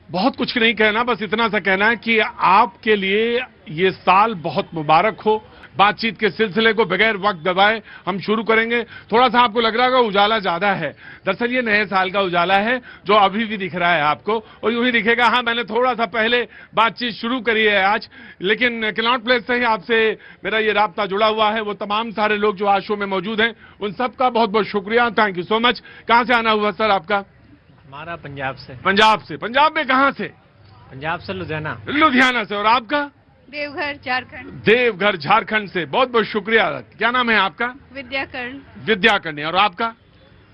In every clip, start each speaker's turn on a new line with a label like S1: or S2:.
S1: बहुत कुछ नहीं कहना, बस इतना सा कहना है कि आपके लिए ये साल बहुत मुबारक हो। बातचीत के सिलसिले को बगैर वक्त दबाए हम शुरू करेंगे। थोड़ा सा आपको लग रहा होगा उजाला ज्यादा है, दरअसल ये नए साल का उजाला है जो अभी भी दिख रहा है आपको, और यूं ही दिखेगा। हाँ, मैंने थोड़ा सा पहले बातचीत शुरू करी है आज, लेकिन कनॉट प्लेस से ही आपसे मेरा ये राब्ता जुड़ा हुआ है। वो तमाम सारे लोग जो आज शो में मौजूद हैं, उन सबका बहुत बहुत शुक्रिया, थैंक यू सो मच। कहां से आना हुआ सर आपका?
S2: हमारा पंजाब से।
S1: पंजाब से? पंजाब में कहां से?
S2: पंजाब से लुधियाना।
S1: लुधियाना से। और आपका?
S3: देवघर झारखंड।
S1: देवघर झारखंड से, बहुत बहुत शुक्रिया। क्या नाम है आपका?
S3: विद्याकरण।
S1: विद्याकरण। और आपका?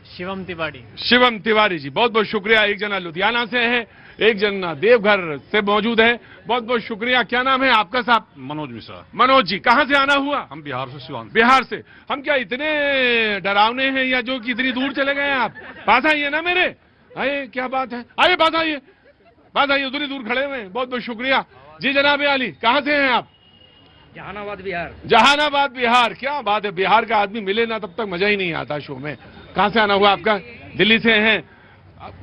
S2: शिवम तिवारी।
S1: शिवम तिवारी जी, बहुत बहुत शुक्रिया। एक जना लुधियाना से है, एक जना देवघर से मौजूद है, बहुत बहुत शुक्रिया। क्या नाम है आपका साहब?
S4: मनोज मिश्रा।
S1: मनोज जी, कहां से आना हुआ?
S4: हम बिहार से, सिवान।
S1: बिहार से। हम क्या इतने डरावने हैं या जो कि इतनी दूर चले गए हैं आप? पास आइए ना मेरे। आइए, क्या बात है, आइए पास आइए, पास आइए, उतनी दूर खड़े हुए हैं, बहुत बहुत शुक्रिया जी। जनाब अली, कहां से हैं आप?
S2: जहानाबाद बिहार।
S1: जहानाबाद बिहार। क्या बात है, बिहार का आदमी मिले ना तब तक मजा ही नहीं आता शो में। कहां से आना हुआ आपका? दिल्ली से हैं।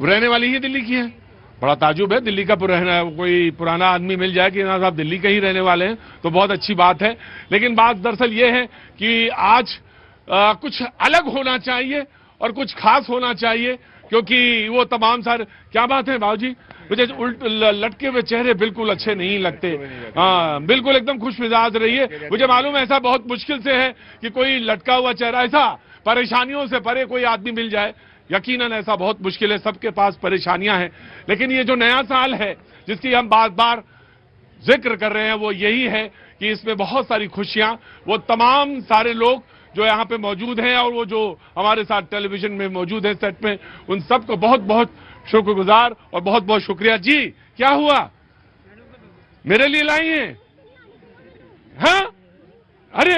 S1: रहने वाली ही दिल्ली की है? बड़ा ताजुब है, दिल्ली का कोई पुराना आदमी मिल जाए कि ना साहब दिल्ली के ही रहने वाले हैं, तो बहुत अच्छी बात है। लेकिन बात दरअसल ये है कि आज कुछ अलग होना चाहिए और कुछ खास होना चाहिए, क्योंकि वो तमाम सारे, क्या बात है बाबूजी, मुझे उल्ट लटके हुए चेहरे बिल्कुल अच्छे नहीं लगते। हाँ, बिल्कुल एकदम खुश मिजाज रहिए। मुझे मालूम है ऐसा बहुत मुश्किल से है कि कोई लटका हुआ चेहरा, ऐसा परेशानियों से परे कोई आदमी मिल जाए, यकीनन ऐसा बहुत मुश्किल है, सबके पास परेशानियां हैं। लेकिन ये जो नया साल है जिसकी हम बार बार जिक्र कर रहे हैं, वो यही है कि इसमें बहुत सारी खुशियां, वो तमाम सारे लोग जो यहाँ पे मौजूद हैं और वो जो हमारे साथ टेलीविजन में मौजूद हैं सेट में, उन सबको बहुत बहुत शुक्रगुजार और बहुत बहुत शुक्रिया। जी, क्या हुआ? मेरे लिए लाई हैं? हाँ, अरे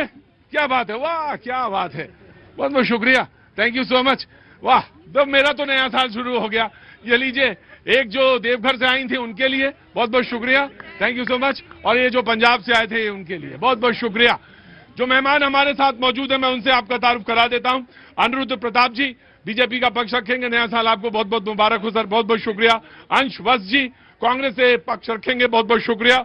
S1: क्या बात है, वाह क्या बात है, बहुत बहुत शुक्रिया, थैंक यू सो मच। वाह, तो मेरा तो नया साल शुरू हो गया। ये लीजिए, एक जो देवघर से आई थी उनके लिए बहुत बहुत शुक्रिया, थैंक यू सो मच। और ये जो पंजाब से आए थे उनके लिए बहुत बहुत शुक्रिया। जो मेहमान हमारे साथ मौजूद है, मैं उनसे आपका तारुफ करा देता हूं। अनिरुद्ध प्रताप जी, बीजेपी का पक्ष रखेंगे, नया साल आपको बहुत बहुत मुबारक हो सर, बहुत बहुत शुक्रिया। अंश वत्स जी, कांग्रेस से पक्ष रखेंगे, बहुत बहुत शुक्रिया।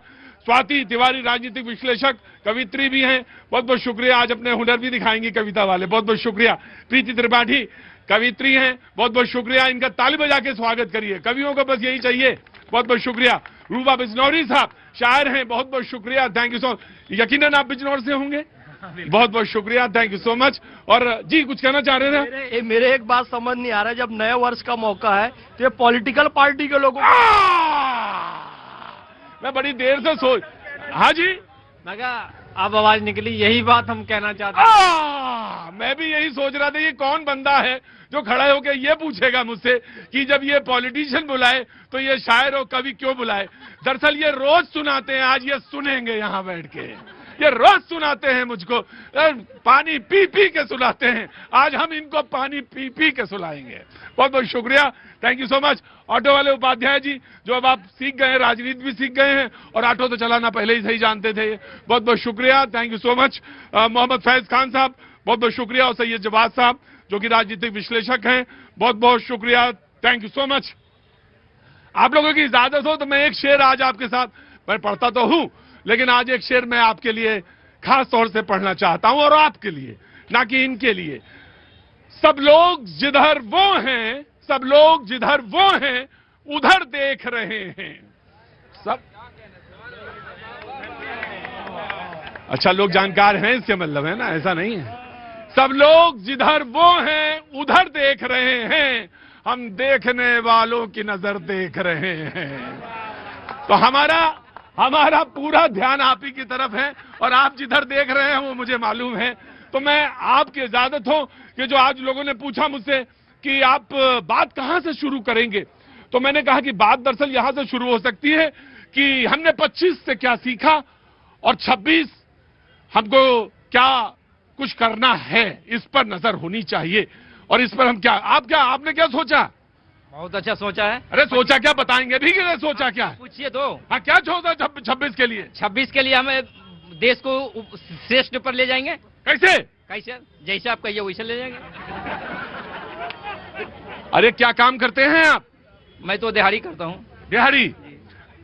S1: स्वाति तिवारी, राजनीतिक विश्लेषक, कवित्री भी हैं, बहुत बहुत शुक्रिया, आज अपने हुनर भी दिखाएंगी कविता वाले, बहुत बहुत शुक्रिया। प्रीति त्रिपाठी कवित्री हैं, बहुत बहुत शुक्रिया, इनका ताली बजा के स्वागत करिए, कवियों को बस यही चाहिए, बहुत बहुत शुक्रिया। रूबा बिजनौरी साहब शायर हैं, बहुत बहुत शुक्रिया, थैंक यू सो। यकीनन आप बिजनौर से होंगे, बहुत बहुत शुक्रिया, थैंक यू सो मच। और जी, कुछ कहना चाह रहे थे?
S5: मेरे एक बात समझ नहीं आ रहा है, जब नए वर्ष का मौका है तो ये पॉलिटिकल पार्टी के लोगों
S1: मैं बड़ी देर से सोच, हाँ जी,
S2: मैं कहा अब आवाज निकली, यही बात हम कहना चाहते हैं।
S1: मैं भी यही सोच रहा था, ये कौन बंदा है जो खड़ा होकर ये पूछेगा मुझसे कि जब ये पॉलिटिशियन बुलाए तो ये शायर और कवि क्यों बुलाए। दरअसल ये रोज सुनाते हैं, आज ये सुनेंगे यहां बैठ के, ये रोज सुनाते हैं मुझको, पानी पी पी के सुनाते हैं, आज हम इनको पानी पी पी के सुनाएंगे। बहुत बहुत शुक्रिया, thank you so much. Auto वाले उपाध्याय जी, जो अब आप सीख गए, राजनीति भी सीख गए हैं और ऑटो तो चलाना पहले ही सही जानते थे, बहुत बहुत शुक्रिया, thank you so much. Mohammad Faiz Khan साहब, बहुत बहुत शुक्रिया। और सैयद जवाद साहब जो कि राजनीतिक विश्लेषक हैं, बहुत बहुत शुक्रिया, थैंक यू सो मच। आप लोगों की इजाजत हो तो मैं एक शेर आज आपके साथ, मैं पढ़ता तो हूं लेकिन आज एक शेर मैं आपके लिए खास तौर से पढ़ना चाहता हूं, और आपके लिए, ना कि इनके लिए। सब लोग जिधर वो हैं, सब लोग जिधर वो हैं, उधर देख रहे हैं। सब अच्छा, लोग जानकार हैं इसके मतलब है ना, ऐसा नहीं है। सब लोग जिधर वो हैं उधर देख रहे हैं, हम देखने वालों की नजर देख रहे हैं। तो हमारा पूरा ध्यान आप ही की तरफ है, और आप जिधर देख रहे हैं वो मुझे मालूम है। तो मैं आपकी इजाजत हो कि जो आज लोगों ने पूछा मुझसे कि आप बात कहां से शुरू करेंगे, तो मैंने कहा कि बात दरअसल यहां से शुरू हो सकती है कि हमने 25 से क्या सीखा और 26 हमको क्या कुछ करना है, इस पर नजर होनी चाहिए। और इस पर हम आपने क्या सोचा?
S2: बहुत अच्छा सोचा है।
S1: अरे सोचा क्या, बताएंगे भी कि नहीं सोचा क्या?
S2: पूछिए तो।
S1: हाँ, क्या सोचा 26 के लिए?
S2: 26 के लिए हमें देश को श्रेष्ठ पर ले जाएंगे।
S1: कैसे?
S2: कैसे? जैसे आप कहिए वैसे ले जाएंगे।
S1: अरे क्या काम करते हैं आप?
S2: मैं तो दिहाड़ी करता हूँ।
S1: दिहाड़ी,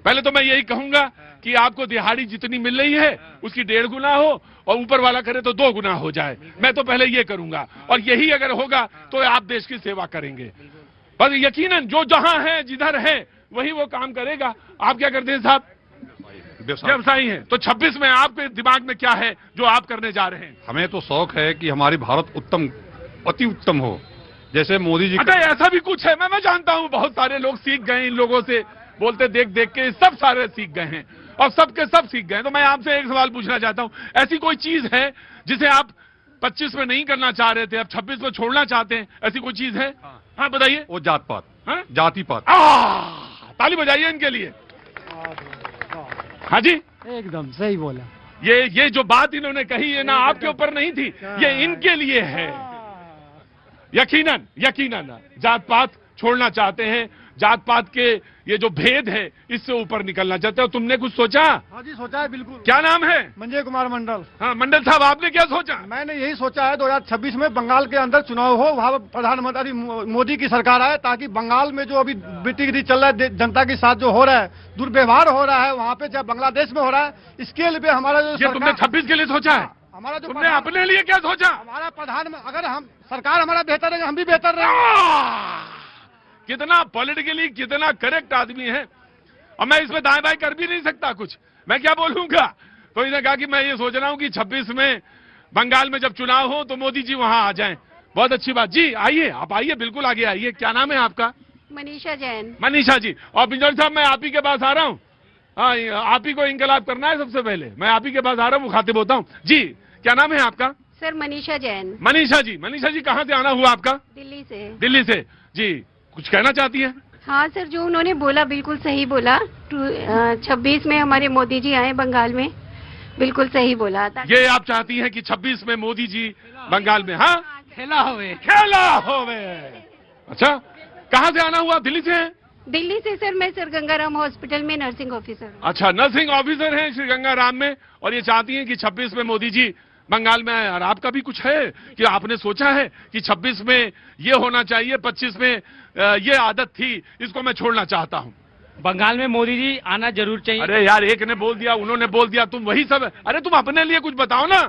S1: पहले तो मैं यही कहूंगा कि आपको दिहाड़ी जितनी मिल रही है उसकी 1.5 गुना हो और ऊपर वाला करे तो 2 गुना हो जाए। मैं तो पहले ये करूंगा और यही अगर होगा तो आप देश की सेवा करेंगे। पर यकीनन जो जहां है जिधर है वही वो काम करेगा। आप क्या करते हैं साहब? व्यवसायी हैं। तो 26 में आपके दिमाग में क्या है जो आप करने जा रहे हैं?
S4: हमें तो शौक है कि हमारी भारत उत्तम, अति उत्तम हो, जैसे मोदी जी।
S1: अच्छा, ऐसा भी कुछ है? मैं जानता हूं बहुत सारे लोग सीख गए इन लोगों से, बोलते देख देख के सब सारे सीख गए हैं और सबके सब सीख गए। तो मैं आपसे एक सवाल पूछना चाहता हूं, ऐसी कोई चीज है जिसे आप 25 में नहीं करना चाह रहे थे, अब 26 में छोड़ना चाहते हैं, ऐसी कोई चीज है? हाँ बताइए।
S4: वो जात पात, जाति पात।
S1: ताली बजाइए इनके लिए। हाँ जी,
S2: एकदम सही बोला।
S1: ये जो बात इन्होंने कही है ना, आपके ऊपर नहीं थी, ये इनके लिए है। यकीनन यकीनन जात पात छोड़ना चाहते हैं, जात पात के ये जो भेद है इससे ऊपर निकलना चाहते हो। तुमने कुछ सोचा?
S5: हाँ जी, सोचा है बिल्कुल।
S1: क्या नाम है?
S5: मंजय कुमार मंडल।
S1: हाँ मंडल साहब, आपने क्या सोचा?
S5: मैंने यही सोचा है 2026 में बंगाल के अंदर चुनाव हो, वहाँ प्रधानमंत्री मोदी की सरकार आए, ताकि बंगाल में जो अभी बेटीगिरी चल रहा है, जनता के साथ जो हो रहा है, दुर्व्यवहार हो रहा है वहाँ पे, जब बांग्लादेश में हो रहा है, इसके लिए हमारा जो
S1: तुमने 26 के लिए सोचा है?
S5: हमारा जो
S1: तुमने अपने लिए क्या सोचा?
S5: हमारा अगर हम सरकार हमारा बेहतर रहेगा, हम भी बेहतर रहेंगे।
S1: कितना पॉलिटिकली कितना करेक्ट आदमी है। अब मैं इसमें दाएं बाएं कर भी नहीं सकता कुछ, मैं क्या बोलूंगा। तो इसने कहा कि मैं ये सोच रहा हूं कि 26 में बंगाल में जब चुनाव हो तो मोदी जी वहां आ जाएं। बहुत अच्छी बात। जी आइए, आप आइए, बिल्कुल आगे आइए। क्या नाम है आपका?
S3: मनीषा जैन।
S1: मनीषा जी। और बिजौली साहब, मैं आप ही के पास आ रहा हूँ। हाँ, आप ही को इंकलाब करना है सबसे पहले। मैं आप ही के पास आ रहा हूँ, मुखातिब होता हूँ। जी क्या नाम है आपका?
S3: सर मनीषा जैन।
S1: मनीषा जी। मनीषा जी, कहाँ से आना हुआ आपका?
S3: दिल्ली से।
S1: दिल्ली से। जी कुछ कहना चाहती है?
S3: हाँ सर, जो उन्होंने बोला बिल्कुल सही बोला। 26 में हमारे मोदी जी आए बंगाल में, बिल्कुल सही बोला।
S1: ये आप चाहती हैं कि 26 में मोदी जी बंगाल में? हाँ,
S2: खेला होवे।
S1: खेला होवे। अच्छा, कहाँ से आना हुआ? दिल्ली से?
S3: दिल्ली से सर, मैं सर गंगाराम हॉस्पिटल में नर्सिंग ऑफिसर हूँ।
S1: अच्छा, नर्सिंग ऑफिसर हैं श्री गंगाराम में, और ये चाहती हैं कि 26 में मोदी जी बंगाल में आए। और आपका भी कुछ है कि आपने सोचा है कि 26 में ये होना चाहिए, 25 में ये आदत थी, इसको मैं छोड़ना चाहता हूँ?
S2: बंगाल में मोदी जी आना जरूर चाहिए।
S1: अरे यार, एक ने बोल दिया, उन्होंने बोल दिया, तुम वही सब। अरे तुम अपने लिए कुछ बताओ ना।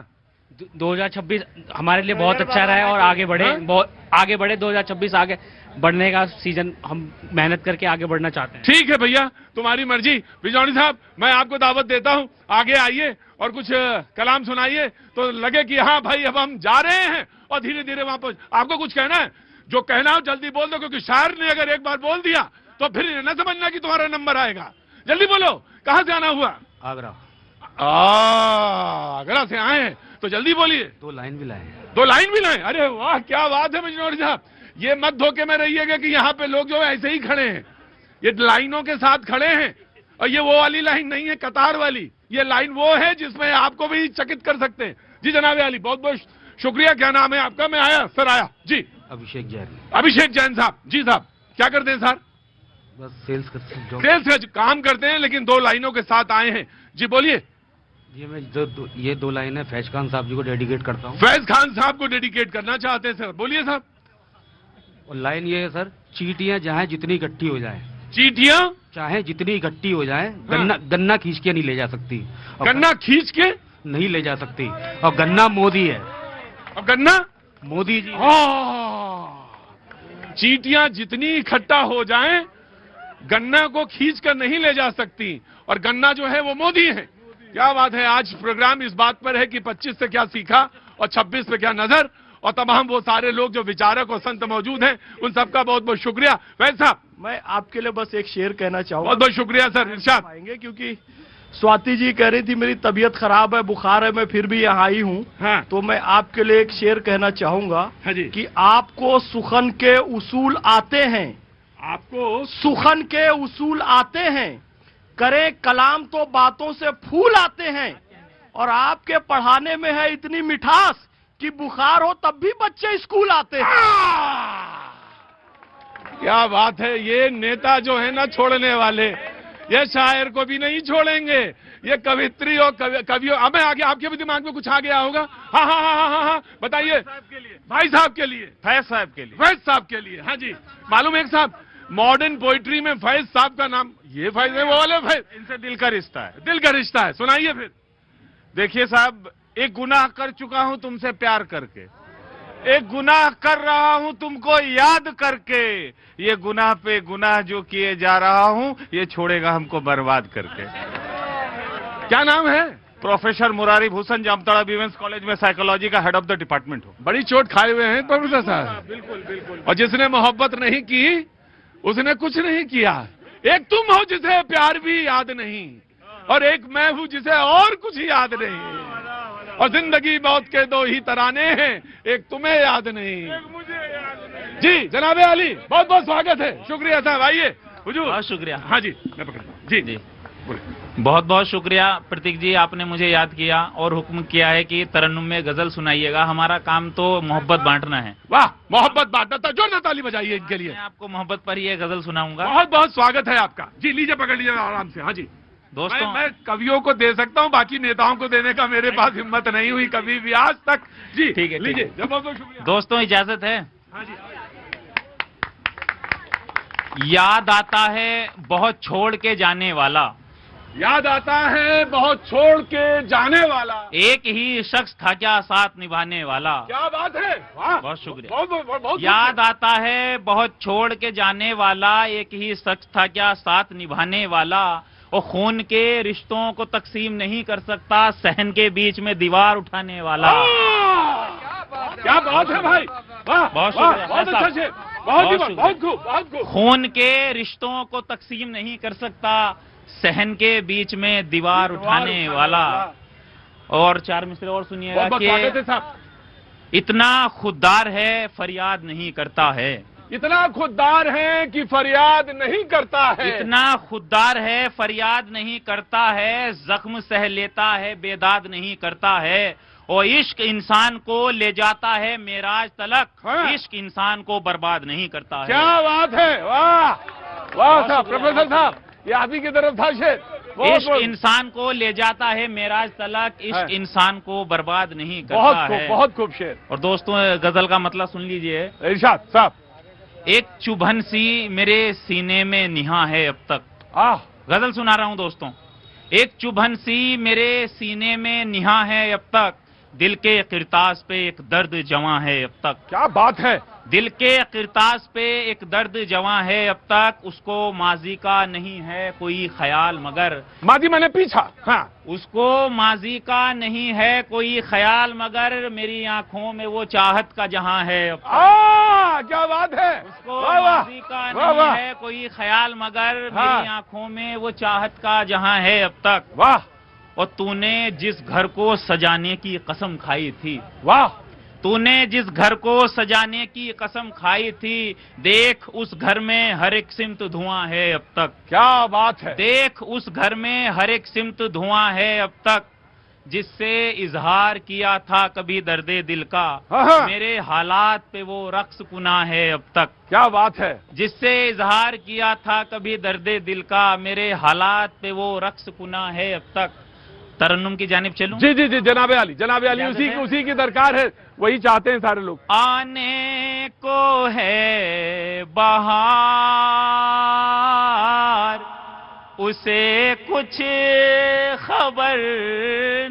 S2: 2026 हमारे लिए बहुत अच्छा रहा है और आगे बढ़े, बहुत आगे बढ़े। 2026 आगे बढ़ने का सीजन, हम मेहनत करके आगे बढ़ना चाहते हैं।
S1: ठीक है भैया, तुम्हारी मर्जी। बिजौनी साहब, मैं आपको दावत देता हूँ, आगे आइए और कुछ कलाम सुनाइए, तो लगे कि हाँ भाई अब हम जा रहे हैं और धीरे धीरे वापस। आपको कुछ कहना है? जो कहना हो जल्दी बोल दो, क्योंकि शायर ने अगर एक बार बोल दिया तो फिर न समझना कि तुम्हारा नंबर आएगा। जल्दी बोलो, कहाँ से आना हुआ?
S4: आगरा।
S1: आगरा से आए हैं तो जल्दी बोलिए।
S4: 2 लाइन भी लाए।
S1: 2 लाइन भी लाए? अरे वाह, क्या बात है बिजनौर साहब। ये मत धोखे में रहिएगा कि यहाँ पे लोग जो है ऐसे ही खड़े हैं, ये लाइनों के साथ खड़े हैं। और ये वो वाली लाइन नहीं है कतार वाली, ये लाइन वो है जिसमें आपको भी चकित कर सकते हैं। जी जनाब अली, बहुत बहुत शुक्रिया। क्या नाम है आपका? मैं आया सर, आया जी।
S4: अभिषेक जैन।
S1: अभिषेक जैन साहब। जी साहब, क्या करते हैं सर?
S4: बस सेल्स का
S1: सेल्स काम करते हैं, लेकिन 2 लाइनों के साथ आए हैं। जी बोलिए।
S4: ये मैं ये 2 लाइनें फैज खान साहब जी को डेडिकेट करता हूँ।
S1: फैज खान साहब को डेडिकेट करना चाहते हैं सर, बोलिए साहब।
S4: और लाइन ये है सर, चींटियां चाहे जितनी इकट्ठी हो जाए,
S1: चींटियां
S4: चाहे जितनी इकट्ठी हो जाए,
S1: हाँ।
S4: गन्ना खींच के नहीं ले जा सकती।
S1: गन्ना खींच के
S4: नहीं ले जा सकती। और गन्ना मोदी है।
S1: और गन्ना
S4: मोदी जी।
S1: चींटियां जितनी इकट्ठा हो जाएं, गन्ना को खींच कर नहीं ले जा सकती, और गन्ना जो है वो मोदी है। क्या बात है। आज प्रोग्राम इस बात पर है कि 25 से क्या सीखा और 26 पे क्या नजर, और तमाम वो सारे लोग जो विचारक और संत मौजूद हैं, उन सबका बहुत बहुत शुक्रिया। वैसे साहब,
S5: मैं आपके लिए बस एक शेर कहना चाहूंगा।
S1: बहुत बहुत शुक्रिया सर। इरशाद।
S5: आएंगे क्योंकि स्वाति जी कह रही थी मेरी तबीयत खराब है, बुखार है, मैं फिर भी यहाँ आई हूँ।
S1: हाँ।
S5: तो मैं आपके लिए एक शेर कहना चाहूंगा।
S1: हाँ जी।
S5: कि आपको सुखन के उसूल आते हैं,
S1: आपको
S5: सुखन के उसूल आते हैं, करें कलाम तो बातों से फूल आते हैं, और आपके पढ़ाने में है इतनी मिठास कि बुखार हो तब भी बच्चे स्कूल आते हैं।
S1: क्या बात है। ये नेता जो है ना छोड़ने वाले, ये शायर को भी नहीं छोड़ेंगे, ये कवित्री और कवियों। अब आगे आपके भी दिमाग में कुछ आ गया होगा। हाँ हाँ हाँ हाँ हाँ, बताइए। भाई साहब के लिए, फैज साहब के लिए, फैज साहब के लिए। हाँ जी, मालूम है साहब, मॉडर्न पोइट्री में फैज साहब का नाम ये फैज है, वो वाले फैज।
S6: इनसे दिल का रिश्ता है।
S1: दिल का रिश्ता है, सुनाइए फिर।
S6: देखिए साहब, एक गुनाह कर चुका हूं तुमसे प्यार करके, एक गुनाह कर रहा हूं तुमको याद करके, ये गुनाह पे गुनाह जो किए जा रहा हूं, ये छोड़ेगा हमको बर्बाद करके।
S1: क्या नाम है?
S6: Professor Murari Bhushan, Jamtara women's college में साइकोलॉजी का हेड ऑफ द डिपार्टमेंट हूं।
S1: बड़ी चोट खाए हुए हैं प्रोफेसर साहब।
S6: बिल्कुल बिल्कुल।
S1: और जिसने मोहब्बत नहीं की उसने कुछ नहीं किया। एक तुम हो जिसे प्यार भी याद नहीं, और एक मैं हूं जिसे और कुछ याद नहीं। और जिंदगी मौत के दो ही तराने हैं, एक तुम्हें याद नहीं। जी जनाब अली, बहुत बहुत स्वागत है। शुक्रिया साहब, आइए हुजूर।
S2: बहुत शुक्रिया।
S1: हाँ जी, मैं पकड़ता हूं। जी
S2: जी,
S1: बोलिए।
S2: बहुत बहुत शुक्रिया प्रतीक जी, आपने मुझे याद किया और हुक्म किया है कि तरन्नुम में गजल सुनाइएगा। हमारा काम तो मोहब्बत बांटना है।
S1: वाह, मोहब्बत बांटना था। जोरदार ताली बजाइए इनके लिए।
S2: मैं आपको मोहब्बत पर ही ये गजल सुनाऊंगा।
S1: बहुत बहुत स्वागत है आपका। जी लीजिए, पकड़ लीजिए आराम से। हाँ जी
S2: दोस्तों,
S1: मैं कवियों को दे सकता हूँ, बाकी नेताओं को देने का मेरे पास हिम्मत नहीं हुई कभी भी आज तक। जी
S2: ठीक है,
S1: लीजिए।
S2: ठीक है।
S1: बहुत बहुत शुक्रिया।
S2: दोस्तों इजाजत है।
S1: हाँ जी।
S2: याद आता है बहुत छोड़ के जाने वाला,
S1: याद आता है बहुत छोड़ के जाने वाला,
S2: एक ही शख्स था क्या साथ निभाने वाला।
S1: क्या बात है, वाह,
S2: बहुत शुक्रिया।
S1: बहुत बहुत बहुत, बहुत
S2: याद आता है बहुत छोड़ के जाने वाला, एक ही शख्स था क्या साथ निभाने वाला। और खून के रिश्तों को तकसीम नहीं कर सकता, सहन के बीच में दीवार उठाने वाला।
S1: क्या बात है भाई, वाह,
S2: बहुत
S1: वाह,
S2: शुक्रिया,
S1: बहुत
S2: भाई
S1: अच्छा
S2: साहब।
S1: शेर, बहुत
S2: बहुत
S1: ही बहुत खूब, बहुत खूब।
S2: खून के रिश्तों को तकसीम नहीं कर सकता, सहन के बीच में दीवार उठाने वाला। और चार मिसरे और सुनिएगा
S1: बहुत बहुत स्वागत है
S2: कि
S1: साहब।
S2: इतना खुददार है फरियाद नहीं करता है,
S1: इतना खुददार है कि फरियाद नहीं करता है।
S2: इतना खुददार है फरियाद नहीं करता है, जख्म सह लेता है बेदाद नहीं करता है। और इश्क इंसान को ले जाता है मेराज तलक,
S1: हाँ।
S2: इश्क इंसान को बर्बाद नहीं करता है।
S1: क्या बात है, वाह वाह साहब, प्रोफेसर साहब, ये आप ही की तरफ था शेर। बहुत
S2: इश्क
S1: बहुत
S2: इंसान को ले जाता है मेराज तलक, इश्क
S1: हाँ।
S2: इंसान को बर्बाद नहीं
S1: बहुत
S2: करता
S1: खूब,
S2: है।
S1: बहुत खूब शेर।
S2: और दोस्तों गजल का मतलब सुन लीजिए।
S1: इरशाद साहब।
S2: एक चुभन सी मेरे सीने में निहा है अब तक।
S1: आह,
S2: गजल सुना रहा हूं दोस्तों। एक चुभन सी मेरे सीने में निहा है अब तक, दिल के किरतास पे एक दर्द जवां है अब तक।
S1: क्या बात है,
S2: दिल के किरतास पे एक दर्द जवां है अब तक, उसको माजी का नहीं है कोई ख्याल मगर,
S1: मादी मैंने पीछा। हाँ,
S2: उसको माजी का नहीं है कोई ख्याल मगर, मेरी आंखों में वो चाहत का जहां है अब तक।
S1: क्या बात है,
S2: उसको
S1: वाह वाह,
S2: माजी का
S1: वाह
S2: नहीं
S1: वाह,
S2: है कोई ख्याल मगर,
S1: हाँ।
S2: मेरी आंखों में वो चाहत का जहां है अब तक।
S1: वाह
S2: और तूने जिस घर को सजाने की कसम खाई थी,
S1: वाह,
S2: तूने जिस घर को सजाने की कसम खाई थी, देख उस घर में हर एक सिमत धुआं है अब तक।
S1: क्या बात है,
S2: देख उस घर में हर एक सिमत धुआं है अब तक, जिससे इजहार किया था कभी दर्दे दिल का,
S1: हाँ।
S2: मेरे हालात पे वो रक्स कुना है अब तक।
S1: क्या बात है,
S2: जिससे इजहार किया था कभी दर्दे दिल का, मेरे हालात पे वो रक्स कुना है अब तक। तरन्नुम की जानिब चलूं?
S1: जी जी जी, जनाबे अली, जनाबे अली,
S2: इजाजत
S1: उसी
S2: है?
S1: उसी की दरकार है, वही चाहते हैं सारे लोग।
S2: आने को है बहार, उसे कुछ खबर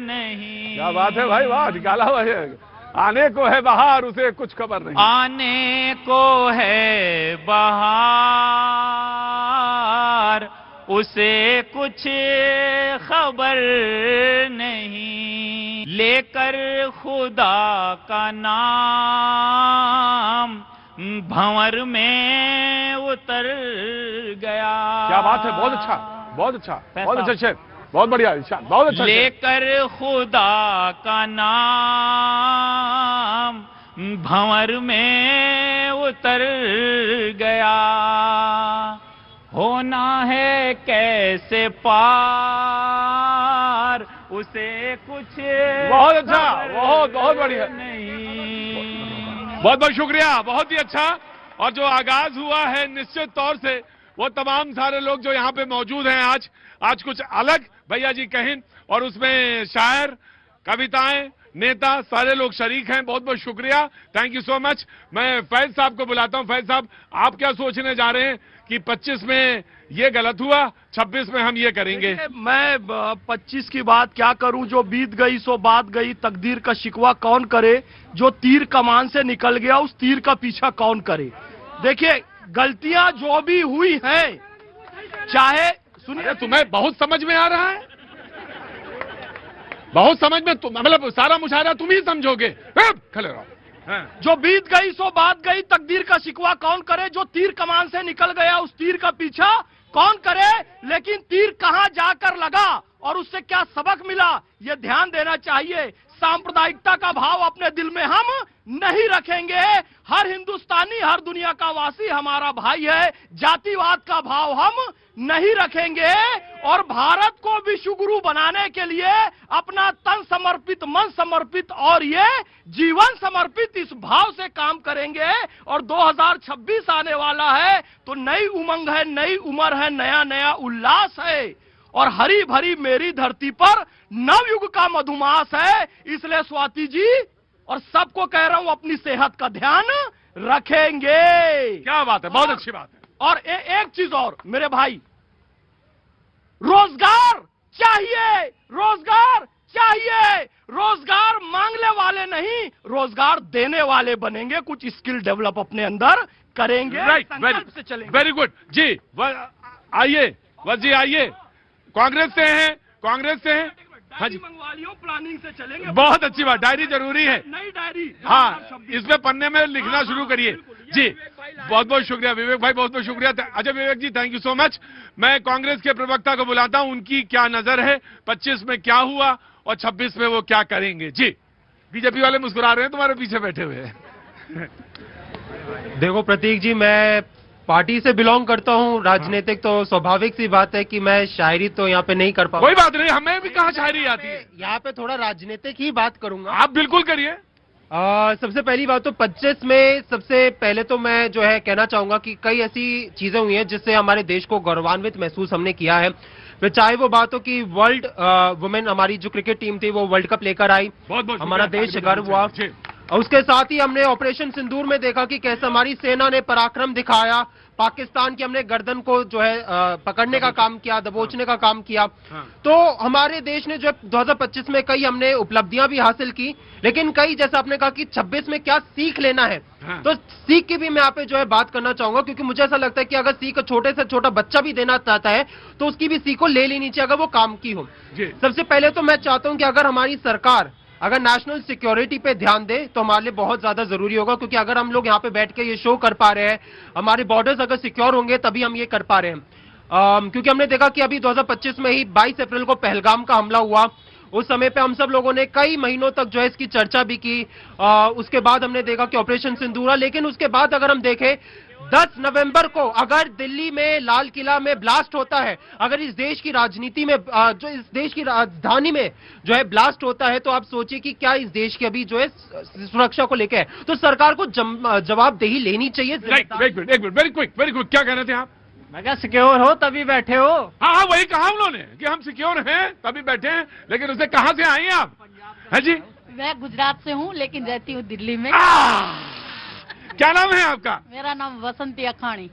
S2: नहीं।
S1: क्या बात है भाई, वाह, निकाला हुआ है। आने को है बाहर, उसे कुछ खबर नहीं।
S2: आने को है बहार, उसे कुछ खबर नहीं, लेकर खुदा का नाम भंवर में उतर गया।
S1: क्या बात है, बहुत अच्छा, बहुत अच्छा, बहुत अच्छा शेर, बहुत बढ़िया इरशाद, बहुत अच्छा शेर।
S2: लेकर खुदा का नाम भंवर में उतर गया, होना है कैसे पार, उसे कुछ
S1: बहुत अच्छा, बहुत बहुत बढ़िया,
S2: नहीं।
S1: बहुत बहुत शुक्रिया, बहुत ही अच्छा। और जो आगाज हुआ है निश्चित तौर से वो तमाम सारे लोग जो यहाँ पे मौजूद हैं आज कुछ अलग भैया जी कहें, और उसमें शायर, कविताएं, नेता सारे लोग शरीक हैं। बहुत बहुत शुक्रिया, थैंक यू सो मच। मैं फैज साहब को बुलाता हूं। फैज साहब, आप क्या सोचने जा रहे हैं कि 25 में ये गलत हुआ, 26 में हम ये करेंगे?
S7: मैं 25 की बात क्या करूं, जो बीत गई सो बात गई, तकदीर का शिकवा कौन करे, जो तीर कमान से निकल गया उस तीर का पीछा कौन करे। देखिए गलतियां जो भी हुई हैं, चाहे सुनिए,
S1: तुम्हें बहुत समझ में आ रहा है, बहुत समझ में, मतलब सारा मुशायरा तुम ही समझोगे। खड़े रहो।
S7: जो बीत गई सो बात गई, तकदीर का शिकवा कौन करे, जो तीर कमान से निकल गया उस तीर का पीछा कौन करे, लेकिन तीर कहां जाकर लगा और उससे क्या सबक मिला ये ध्यान देना चाहिए। सांप्रदायिकता का भाव अपने दिल में हम नहीं रखेंगे। हर हिंदुस्तानी, हर दुनिया का वासी हमारा भाई है। जातिवाद का भाव हम नहीं रखेंगे और भारत को विश्व गुरु बनाने के लिए अपना तन समर्पित, मन समर्पित और ये जीवन समर्पित इस भाव से काम करेंगे। और 2026 आने वाला है तो नई उमंग है, नई उम्र है, नया नया उल्लास है और हरी भरी मेरी धरती पर नवयुग का मधुमास है। इसलिए स्वाति जी और सबको कह रहा हूं, अपनी सेहत का ध्यान रखेंगे।
S1: क्या बात है, बहुत अच्छी बात है।
S7: और एक चीज और मेरे भाई, रोजगार चाहिए, रोजगार चाहिए। रोजगार मांगने वाले नहीं, रोजगार देने वाले बनेंगे। कुछ स्किल डेवलप अपने अंदर करेंगे, संकल्प से चलेंगे।
S1: वेरी गुड जी, आइए वह जी, आइए। कांग्रेस से हैं, कांग्रेस से हैं। हाँ जी,
S7: मंगवा लियो, प्लानिंग से चलेंगे।
S1: बहुत अच्छी बात, डायरी जरूरी है।
S7: नई डायरी,
S1: हाँ, इसमें पन्ने में लिखना शुरू करिए जी। बहुत बहुत शुक्रिया विवेक भाई, बहुत बहुत शुक्रिया। अच्छा विवेक जी, थैंक यू सो मच। मैं कांग्रेस के प्रवक्ता को बुलाता हूं, उनकी क्या नजर है, 25 में क्या हुआ और 26 में वो क्या करेंगे जी। बीजेपी वाले मुस्कुरा रहे हैं, तुम्हारे पीछे बैठे हुए हैं।
S8: देखो प्रतीक जी, मैं पार्टी से बिलोंग करता हूं, राजनीतिक, तो स्वाभाविक सी बात है कि मैं शायरी तो यहाँ पे नहीं कर पाऊंगा।
S1: कोई बात नहीं, हमें भी कहाँ शायरी आती है।
S8: यहाँ पे थोड़ा राजनीतिक ही बात करूंगा।
S1: आप बिल्कुल करिए।
S8: सबसे पहली बात तो 25 में सबसे पहले तो मैं जो है कहना चाहूंगा कि कई ऐसी चीजें हुई हैं जिससे हमारे देश को गौरवान्वित महसूस हमने किया है। फिर चाहे वो बात हो कि वर्ल्ड वुमेन, हमारी जो क्रिकेट टीम थी वो वर्ल्ड कप लेकर आई, हमारा देश गर्व हुआ। और उसके साथ ही हमने ऑपरेशन सिंदूर में देखा कि कैसे हमारी सेना ने पराक्रम दिखाया, पाकिस्तान की हमने गर्दन को जो है पकड़ने का काम किया, दबोचने का काम किया। तो हमारे देश ने जो है 2025 में कई हमने उपलब्धियां भी हासिल की, लेकिन कई, जैसा आपने कहा कि 26 में क्या सीख लेना है, तो सीख की भी मैं यहाँ पे जो है बात करना चाहूंगा, क्योंकि मुझे ऐसा लगता है कि अगर सीख छोटे से छोटा बच्चा भी देना चाहता है तो उसकी भी सीख को ले लेनी चाहिए अगर वो काम की हो। सबसे पहले तो मैं चाहता हूं कि अगर हमारी सरकार अगर नेशनल सिक्योरिटी पे ध्यान दे तो हमारे लिए बहुत ज्यादा जरूरी होगा, क्योंकि अगर हम लोग यहाँ पे बैठ के ये शो कर पा रहे हैं, हमारे बॉर्डर्स अगर सिक्योर होंगे तभी हम ये कर पा रहे हैं। क्योंकि हमने देखा कि अभी 2025 में ही 22 अप्रैल को पहलगाम का हमला हुआ। उस समय पे हम सब लोगों ने कई महीनों तक जो है इसकी चर्चा भी की। उसके बाद हमने देखा कि ऑपरेशन सिंदूर, लेकिन उसके बाद अगर हम देखें 10 नवंबर को अगर दिल्ली में लाल किला में ब्लास्ट होता है, अगर इस देश की राजनीति में जो इस देश की राजधानी में जो है ब्लास्ट होता है, तो आप सोचिए कि क्या इस देश की अभी जो है सुरक्षा को लेकर है। तो सरकार को जवाबदेही लेनी चाहिए।
S1: एक मिनट, वेरी क्विक, क्या कहना थे आप?
S8: मैं क्या, सिक्योर हो तभी बैठे हो?
S1: हाँ, वही कहा उन्होंने कि हम सिक्योर हैं तभी बैठे हैं, लेकिन उसे कहां से आई हैं आप? है जी,
S9: मैं गुजरात से हूँ लेकिन रहती हूँ दिल्ली में।
S1: क्या नाम है आपका?
S9: मेरा नाम वसंती अखाणी।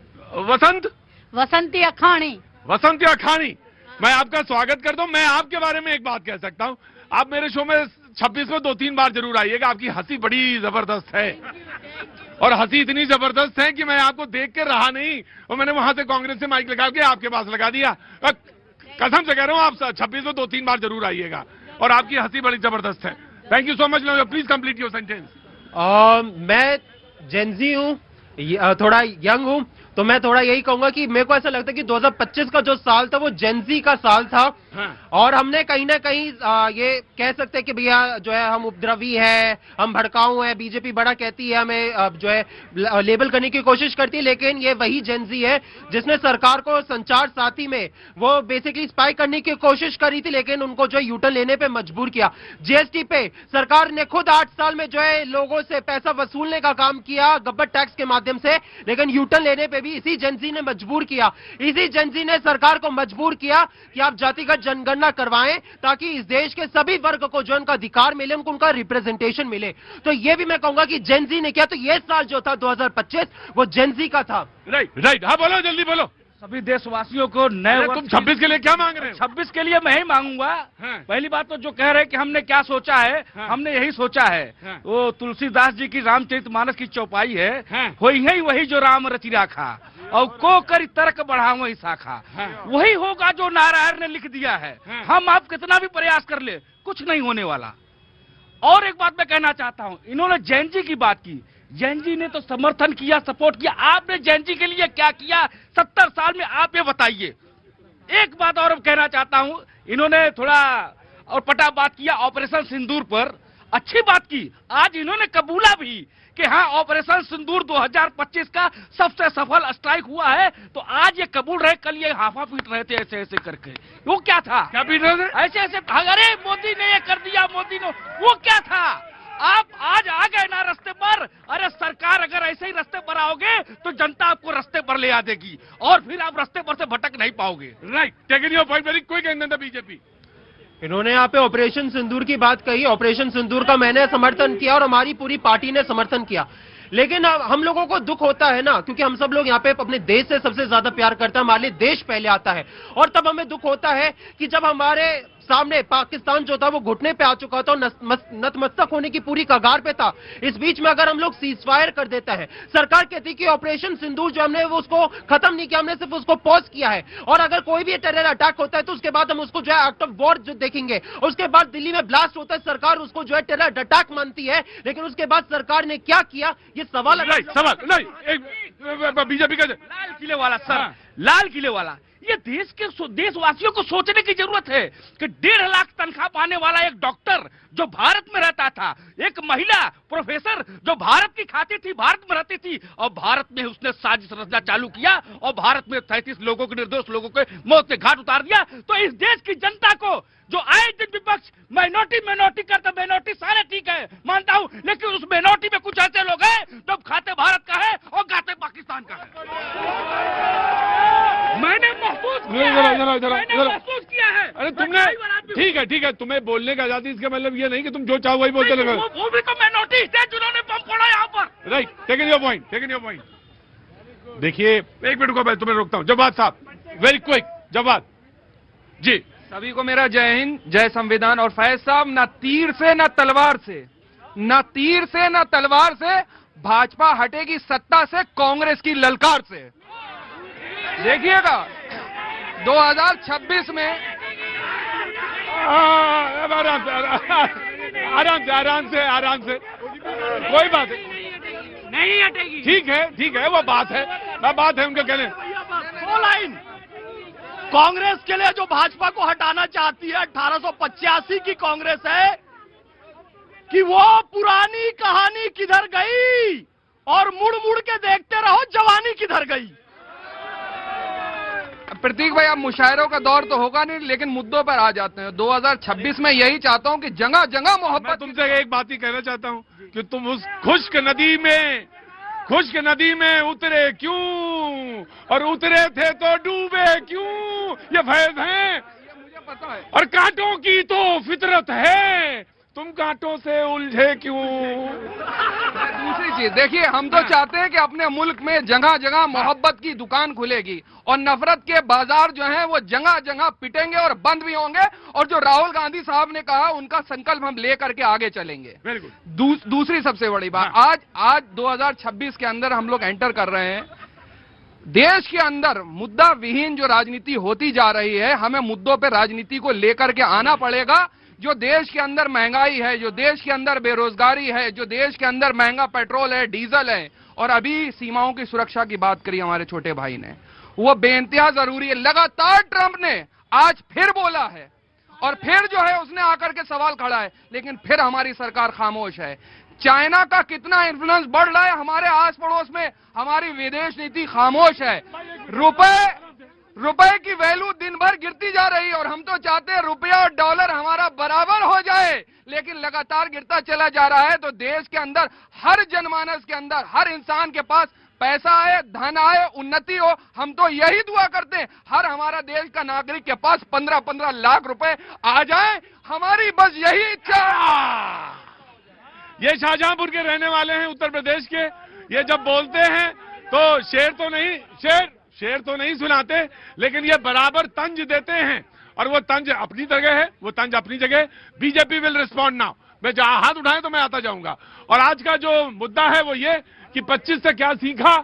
S1: वसंती
S9: अखाणी।
S1: वसंती अखाणी, मैं आपका स्वागत करता हूं। मैं आपके बारे में एक बात कह सकता हूं, आप मेरे शो में 26 में 2-3 बार जरूर आइएगा। आपकी हंसी बड़ी जबरदस्त है और हंसी इतनी जबरदस्त है कि मैं आपको देख कर रहा नहीं और मैंने वहां से कांग्रेस से माइक लगा के आपके पास लगा दिया। कसम से कह रहा हूं, आप 26 में 2-3 बार जरूर आइएगा और आपकी हंसी बड़ी जबरदस्त है। Thank you so much. Please complete your sentence.
S8: मैं जेनजी हूँ, थोड़ा यंग हूँ, तो मैं थोड़ा यही कहूंगा कि मेरे को ऐसा लगता है कि 2025 का जो साल था वो जेनजी का साल था। और हमने कहीं ना कहीं ये कह सकते हैं कि भैया जो है हम उपद्रवी है, हम भड़काऊ है, बीजेपी बड़ा कहती है, हमें जो है लेबल करने की कोशिश करती है, लेकिन ये वही जेनजी है जिसने सरकार को संचार साथी में वो बेसिकली स्पाई करने की कोशिश करी थी, लेकिन उनको जो है यूटर्न लेने पे मजबूर किया। जीएसटी पे सरकार ने खुद 8 साल में जो है लोगों से पैसा वसूलने का काम किया गब्बर टैक्स के माध्यम से, लेकिन यूटर्न लेने पे पे भी इसी जेंजी ने मजबूर किया, इसी जेंजी ने सरकार को मजबूर किया कि आप जातिगत जनगणना करवाएं ताकि इस देश के सभी वर्ग को जो उनका अधिकार मिले, उनका रिप्रेजेंटेशन मिले। तो ये भी मैं कहूंगा कि जेंजी ने किया। तो ये साल जो था 2025 वो जेंजी का था।
S1: राइट राइट, हाँ बोलो, जल्दी बोलो।
S7: सभी देशवासियों को नए
S1: तुम 26 के लिए क्या मांग रहे हो?
S7: 26 के लिए मैं ही मांगूंगा।
S1: हाँ।
S7: पहली बात तो जो कह रहे हैं कि हमने क्या सोचा है,
S1: हाँ।
S7: हमने यही सोचा है।
S1: हाँ।
S7: वो तुलसीदास जी की रामचरितमानस की चौपाई है,
S1: हाँ।
S7: वही जो राम रचि राखा और को करी तर्क बढ़ा वही शाखा।
S1: हाँ।
S7: वही होगा जो नारायण ने लिख दिया है।
S1: हाँ।
S7: हम आप कितना भी प्रयास कर ले, कुछ नहीं होने वाला। और एक बात मैं कहना चाहता हूं, इन्होंने जैन जी की बात की, जैन जी ने तो समर्थन किया, सपोर्ट किया। आपने जैन जी के लिए क्या किया 70 साल में, आप ये बताइए। एक बात और कहना चाहता हूं, इन्होंने थोड़ा और पटा बात किया ऑपरेशन सिंदूर पर, अच्छी बात की। आज इन्होंने कबूला भी कि हाँ ऑपरेशन सिंदूर 2025 का सबसे सफल स्ट्राइक हुआ है। तो आज ये कबूल रहे, कल ये हाफा पीट रहे थे ऐसे ऐसे करके। वो क्या था?
S1: क्या पीट रहे थे?
S7: ऐसे ऐसे, अरे मोदी ने ये कर दिया, मोदी ने, वो क्या था? आप आज आ गए ना रास्ते पर। अरे सरकार अगर ऐसे ही रास्ते पर आओगे तो जनता आपको रास्ते पर ले आ देगी और फिर आप रास्ते पर से भटक नहीं पाओगे।
S1: Right, taking your point very quick and then the BJP.
S8: इन्होंने यहाँ पे ऑपरेशन सिंदूर की बात कही। ऑपरेशन सिंदूर का मैंने समर्थन किया और हमारी पूरी पार्टी ने समर्थन किया। लेकिन हम लोगों को दुख होता है ना, क्योंकि हम सब लोग यहाँ पे अपने देश से सबसे ज्यादा प्यार करते हैं, हमारे लिए देश पहले आता है। और तब हमें दुख होता है कि जब हमारे सामने पाकिस्तान जो था वो घुटने पे आ चुका था, नतमस्तक होने की पूरी कगार पे था। इस बीच में अगर हम लोग सीज फायर कर देता है, सरकार कहती कि ऑपरेशन सिंदूर जो हमने वो उसको खत्म नहीं किया, हमने सिर्फ उसको पॉज किया है। और अगर कोई भी टेरर अटैक होता है तो उसके बाद हम उसको जो है एक्ट ऑफ वॉर जो देखेंगे। उसके बाद दिल्ली में ब्लास्ट होता है, सरकार उसको जो है टेरर अटैक मानती है। लेकिन उसके बाद सरकार ने क्या किया, ये सवाल
S1: सवाल नहीं, बीजेपी का
S7: लाल किले वाला सर, लाल किले वाला, ये देश के देशवासियों को सोचने की जरूरत है कि 1.5 लाख तनख्वाह पाने वाला एक डॉक्टर जो भारत में रहता था, एक महिला प्रोफेसर जो भारत की खाती थी, भारत में रहती थी, और भारत में उसने साजिश रचना चालू किया और भारत में 33 लोगों के, निर्दोष लोगों के मौत के घाट उतार दिया। तो इस देश की जनता को जो आए दिन विपक्ष माइनॉरिटी करता, माइनॉरिटी सारे ठीक है मानता हूं, लेकिन उस माइनॉरिटी में कुछ ऐसे लोग हैं जो खाते भारत का है और गाते पाकिस्तान का है। मैंने महसूस किया है।
S1: अरे तुमने, ठीक है, तुम्हें बोलने का आजादी, इसका मतलब ये नहीं कि तुम जो चाहो वही बोलते लगे।
S7: वो भी तो माइनॉरिटी थे जिन्होंने बम फोड़ा यहाँ पर।
S1: Right, taking your point. देखिए, एक मिनट को मैं तुम्हें रोकता हूं। जवाब साहब, वेरी क्विक जवाब जी।
S10: सभी को मेरा जय हिंद, जय संविधान। और फैज साहब, ना तीर से ना तलवार से, ना तीर से ना तलवार से भाजपा हटेगी सत्ता से, कांग्रेस की ललकार से। देखिएगा 2026 में
S1: आराम से कोई बात
S7: नहीं हटेगी।
S1: ठीक है, वो बात है उनके कहने।
S7: दो लाइन कांग्रेस के लिए जो भाजपा को हटाना चाहती है, 1885 की कांग्रेस है कि वो पुरानी कहानी किधर गई और मुड़ मुड़ के देखते रहो जवानी किधर गई।
S10: प्रतीक भाई, अब मुशायरों का दौर तो होगा नहीं, लेकिन मुद्दों पर आ जाते हैं। 2026 में यही चाहता हूं कि जगह जगह
S1: मैं
S10: मोहब्बत।
S1: तुमसे एक बात ही कहना चाहता हूं कि तुम उस खुश्क नदी में उतरे क्यों, और उतरे थे तो डूबे क्यों, ये फैज हैं।
S10: मुझे पता है।
S1: और कांटों की तो फितरत है, तुम कांटों से उलझे क्यों।
S10: दूसरी चीज देखिए, हम तो चाहते हैं कि अपने मुल्क में जगह जगह मोहब्बत की दुकान खुलेगी और नफरत के बाजार जो हैं वो जगह जगह पिटेंगे और बंद भी होंगे। और जो राहुल गांधी साहब ने कहा, उनका संकल्प हम लेकर के आगे चलेंगे।
S1: Very good.
S10: दूसरी सबसे बड़ी बात, आज 2026 के अंदर हम लोग एंटर कर रहे हैं। देश के अंदर मुद्दा विहीन जो राजनीति होती जा रही है, हमें मुद्दों पर राजनीति को लेकर के आना पड़ेगा। जो देश के अंदर महंगाई है, जो देश के अंदर बेरोजगारी है, जो देश के अंदर महंगा पेट्रोल है, डीजल है, और अभी सीमाओं की सुरक्षा की बात करी हमारे छोटे भाई ने, वो बेइंतहा जरूरी है। लगातार ट्रंप ने आज फिर बोला है और फिर जो है उसने आकर के सवाल खड़ा है, लेकिन फिर हमारी सरकार खामोश है। चाइना का कितना इन्फ्लुएंस बढ़ रहा है हमारे आस पड़ोस में, हमारी विदेश नीति खामोश है। रुपए की वैल्यू दिन भर गिरती जा रही है और हम तो चाहते हैं रुपया और डॉलर हमारा बराबर हो जाए, लेकिन लगातार गिरता चला जा रहा है। तो देश के अंदर हर जनमानस के अंदर, हर इंसान के पास पैसा आए, धन आए, उन्नति हो, हम तो यही दुआ करते हैं। हर हमारा देश का नागरिक के पास 15-15 लाख रुपए आ जाए, हमारी बस यही इच्छा है।
S1: ये शाहजहांपुर के रहने वाले हैं, उत्तर प्रदेश के। ये जब बोलते हैं तो शेर तो नहीं सुनाते, लेकिन ये बराबर तंज देते हैं, और वो तंज अपनी जगह है, वो तंज अपनी जगह। BJP will respond now. मैं जहां हाथ उठाए तो मैं आता जाऊंगा। और आज का जो मुद्दा है वो ये कि 25 से क्या सीखा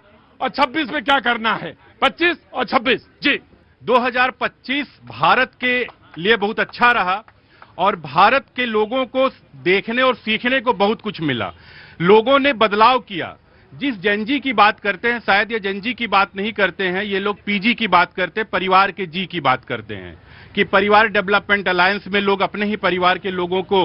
S1: और 26 में क्या करना है। 25 और 26 जी।
S11: 2025 भारत के लिए बहुत अच्छा रहा और भारत के लोगों को देखने और सीखने को बहुत कुछ मिला। लोगों ने बदलाव किया। जिस जनजी की बात करते हैं, शायद ये जनजी की बात नहीं करते हैं, ये लोग पीजी की बात करते हैं, परिवार के जी की बात करते हैं कि परिवार डेवलपमेंट अलायंस में लोग अपने ही परिवार के लोगों को,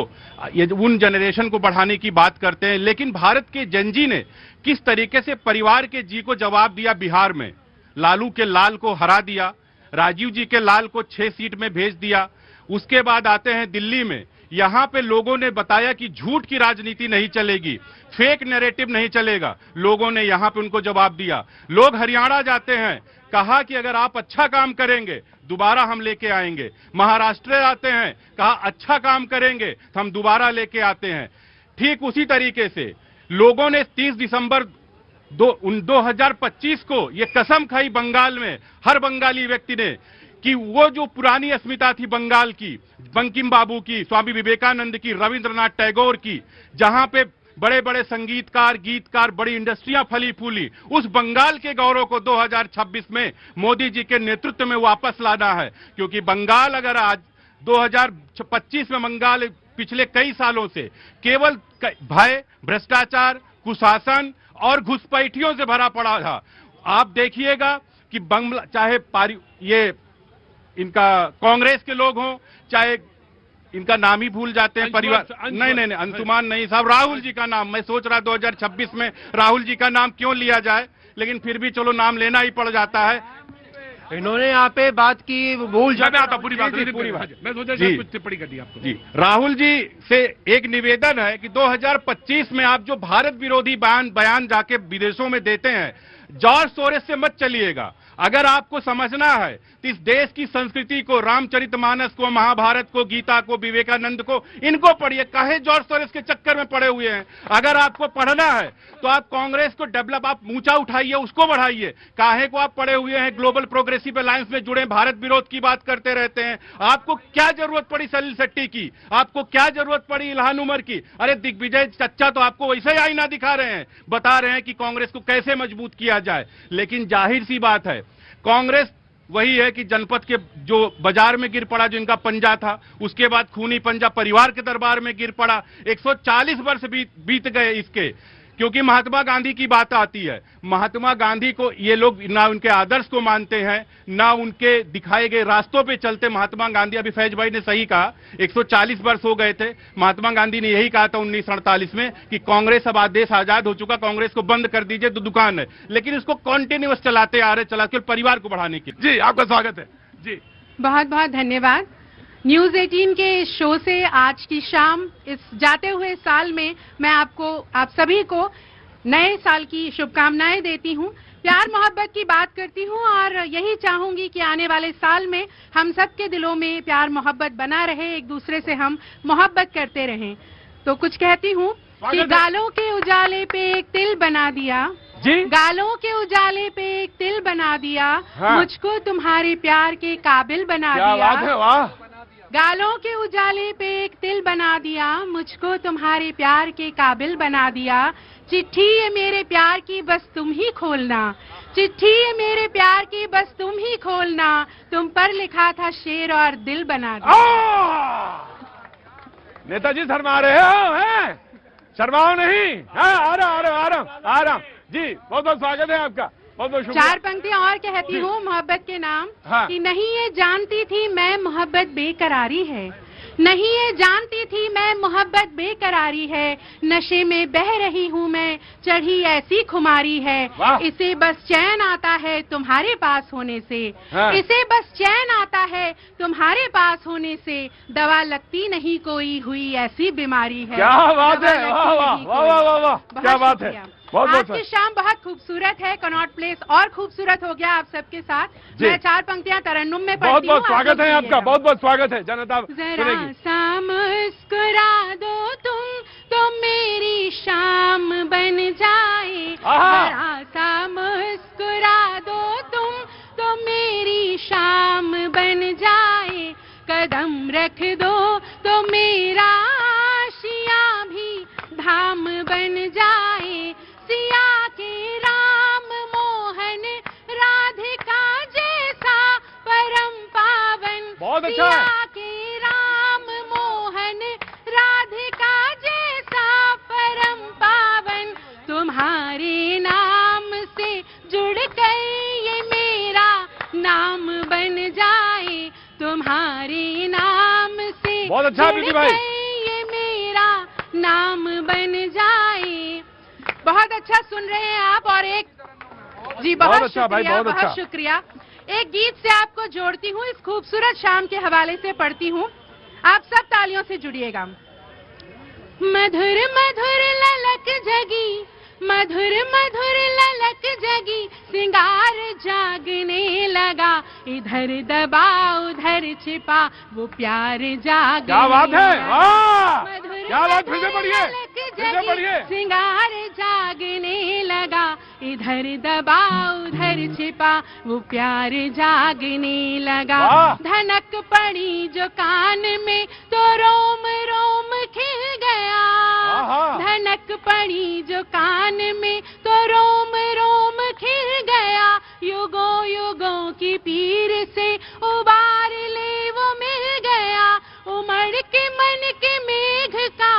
S11: ये उन जनरेशन को बढ़ाने की बात करते हैं। लेकिन भारत के जनजी ने किस तरीके से परिवार के जी को जवाब दिया बिहार में, लालू के लाल को हरा दिया, राजीव जी के लाल को 6 सीट में भेज दिया। उसके बाद आते हैं दिल्ली में, यहां पे लोगों ने बताया कि झूठ की राजनीति नहीं चलेगी, फेक नैरेटिव नहीं चलेगा। लोगों ने यहां पे उनको जवाब दिया। लोग हरियाणा जाते हैं, कहा कि अगर आप अच्छा काम करेंगे दोबारा हम लेके आएंगे। महाराष्ट्र आते हैं, कहा अच्छा काम करेंगे तो हम दोबारा लेके आते हैं। ठीक उसी तरीके से लोगों ने 30 दिसंबर 2025 को ये कसम खाई बंगाल में, हर बंगाली व्यक्ति ने, कि वो जो पुरानी अस्मिता थी बंगाल की, बंकिम बाबू की, स्वामी विवेकानंद की, रविंद्रनाथ टैगोर की, जहां पे बड़े बड़े संगीतकार, गीतकार, बड़ी इंडस्ट्रियां फली फूली, उस बंगाल के गौरव को 2026 में मोदी जी के नेतृत्व में वापस लाना है। क्योंकि बंगाल अगर आज 2025 में बंगाल पिछले कई सालों से केवल भय, भ्रष्टाचार, कुशासन और घुसपैठियों से भरा पड़ा था। आप देखिएगा कि बंगला, चाहे ये इनका कांग्रेस के लोग हों, चाहे इनका नाम ही भूल जाते हैं, परिवार नहीं, अंशुमान नहीं साहब, राहुल जी का नाम, मैं सोच रहा 2026 में राहुल जी का नाम क्यों लिया जाए, लेकिन फिर भी चलो नाम लेना ही पड़ जाता है।
S8: इन्होंने यहाँ पे बात की, भूल
S1: जाता पूरी बात, मैं सोचा कुछ टिप्पणी कर दी आपको।
S11: जी, राहुल जी से एक निवेदन है कि 2025 में आप जो भारत विरोधी बयान जाके विदेशों में देते हैं, जॉर्ज सोरेस से मत चलिएगा। अगर आपको समझना है तो इस देश की संस्कृति को, रामचरितमानस को, महाभारत को, गीता को, विवेकानंद को, इनको पढ़िए। काहे जॉर्ज सोरेस के चक्कर में पड़े हुए हैं? अगर आपको पढ़ना है तो आप कांग्रेस को डेवलप, आप ऊंचा उठाइए, उसको बढ़ाइए। काहे को आप पड़े हुए हैं ग्लोबल प्रोग्रेसिव अलायंस में जुड़े, भारत विरोध की बात करते रहते हैं? आपको क्या जरूरत पड़ी सलील शेट्टी की? आपको क्या जरूरत पड़ी इल्हान उमर की? अरे दिग्विजय चच्चा तो आपको वैसे ही आईना दिखा रहे हैं, बता रहे हैं कि कांग्रेस को कैसे मजबूत किया जाए। लेकिन जाहिर सी बात है, कांग्रेस वही है कि जनपद के जो बाजार में गिर पड़ा, जो इनका पंजा था, उसके बाद खूनी पंजा परिवार के दरबार में गिर पड़ा। 140 वर्ष बीत गए इसके, क्योंकि महात्मा गांधी की बात आती है। महात्मा गांधी को ये लोग ना उनके आदर्श को मानते हैं, ना उनके दिखाए गए रास्तों पे चलते। महात्मा गांधी, अभी फैज भाई ने सही कहा, 140 वर्ष हो गए थे। महात्मा गांधी ने यही कहा था 1948 में कि कांग्रेस, अब देश आजाद हो चुका, कांग्रेस को बंद कर दीजिए, तो दुकान है। लेकिन इसको कॉन्टिन्यूअस चलाते आ रहे, केवल परिवार को बढ़ाने के लिए।
S1: जी, आपका स्वागत है। जी,
S12: बहुत बहुत धन्यवाद। न्यूज 18 के शो से आज की शाम, इस जाते हुए साल में मैं आप सभी को नए साल की शुभकामनाएं देती हूं, प्यार मोहब्बत की बात करती हूं और यही चाहूंगी कि आने वाले साल में हम सबके दिलों में प्यार मोहब्बत बना रहे, एक दूसरे से हम मोहब्बत करते रहें। तो कुछ कहती हूं कि गालों के उजाले पे एक तिल बना दिया जी, गालों के उजाले पे एक तिल बना दिया, हाँ। मुझको तुम्हारे प्यार के काबिल बना दिया।
S1: बात है, वाह।
S12: गालों के उजाले पे एक तिल बना दिया, मुझको तुम्हारे प्यार के काबिल बना दिया। चिट्ठी है मेरे प्यार की बस तुम ही खोलना, चिट्ठी है मेरे प्यार की बस तुम ही खोलना, तुम पर लिखा था शेर और दिल बना दिया।
S1: नेताजी शर्मा रहे हो, हैं? शर्माओ नहीं, हाँ, आराम जी, बहुत बहुत स्वागत है आपका, बहुत बहुत शुक्रिया।
S12: 4 पंक्तियां और कहती हूँ मोहब्बत के नाम,
S1: हाँ।
S12: कि नहीं ये जानती थी मैं मोहब्बत बेकरारी है, नहीं ये जानती थी मैं मोहब्बत बेकरारी है, नशे में बह रही हूँ मैं, चढ़ी ऐसी खुमारी है, इसे बस चैन आता है तुम्हारे पास होने से, हाँ। इसे बस चैन आता है तुम्हारे पास होने से दवा लगती नहीं कोई, हुई ऐसी बीमारी है।
S1: क्या बात है,
S12: दवा
S1: वाह वाह
S12: लगती नहीं
S1: वाह वाह वाह वाह,
S12: कोई।
S1: क्या
S12: बहुत
S1: बात है,
S12: शुक्रिया।
S1: बहुत
S12: आज
S1: बहुत
S12: की शाम बहुत खूबसूरत है, कनॉट प्लेस और खूबसूरत हो गया आप सबके साथ।
S1: जी।
S12: मैं 4 पंक्तियां तरन्नुम में
S1: बहुत
S12: पढ़ती हूँ,
S1: बहुत स्वागत है आपका, बहुत बहुत स्वागत है। जनता
S12: जरा
S1: सुनेगी।
S12: सा मुस्कुरा दो तुम तो मेरी शाम बन जाए,
S1: आहा।
S12: जरा सा मुस्कुरा दो तुम तो मेरी शाम बन जाए, कदम रख दो तो मेरा आशिया भी धाम बन जाए, सिया के राम मोहन राधिका जैसा परम पावन,
S1: बहुत अच्छा है।
S12: सिया के राम मोहन राधिका जैसा परम पावन, तुम्हारे नाम से जुड़ कर ये मेरा नाम बन जाए, तुम्हारे नाम से
S1: बहुत अच्छा है प्रीति भाई।
S12: जुड़ कर ये मेरा नाम बन जाए। बहुत अच्छा सुन रहे हैं आप। और एक जी बहुत
S1: अच्छा भाई,
S12: शुक्रिया,
S1: बहुत अच्छा।
S12: बहुत शुक्रिया। एक गीत से आपको जोड़ती हूँ, इस खूबसूरत शाम के हवाले से पढ़ती हूँ, आप सब तालियों से जुड़िएगा। मधुर मधुर ललक जगी, मधुर मधुर ललक जगी, सिंगार जागने लगा, इधर दबा उधर छिपा वो प्यार जागने
S1: क्या बात है,
S12: लगा।
S1: वाह,
S12: मधुर
S1: क्या बात,
S12: मधुर
S1: फिर से पढ़िए,
S12: ललक
S1: फिर से
S12: जगी,
S1: पढ़िए।
S12: सिंगार जागने लगा, इधर दबा उधर छिपा वो प्यार जागने लगा,
S1: वाह।
S12: धनक पड़ी जो कान में तो रोम रोम खिल गया,
S1: आहा।
S12: धनक पड़ी जो कान में तो रोम रोम खिल गया, युगों युगों की पीर से उबार ले वो मिल गया, उमड़ के मन के मेघ का,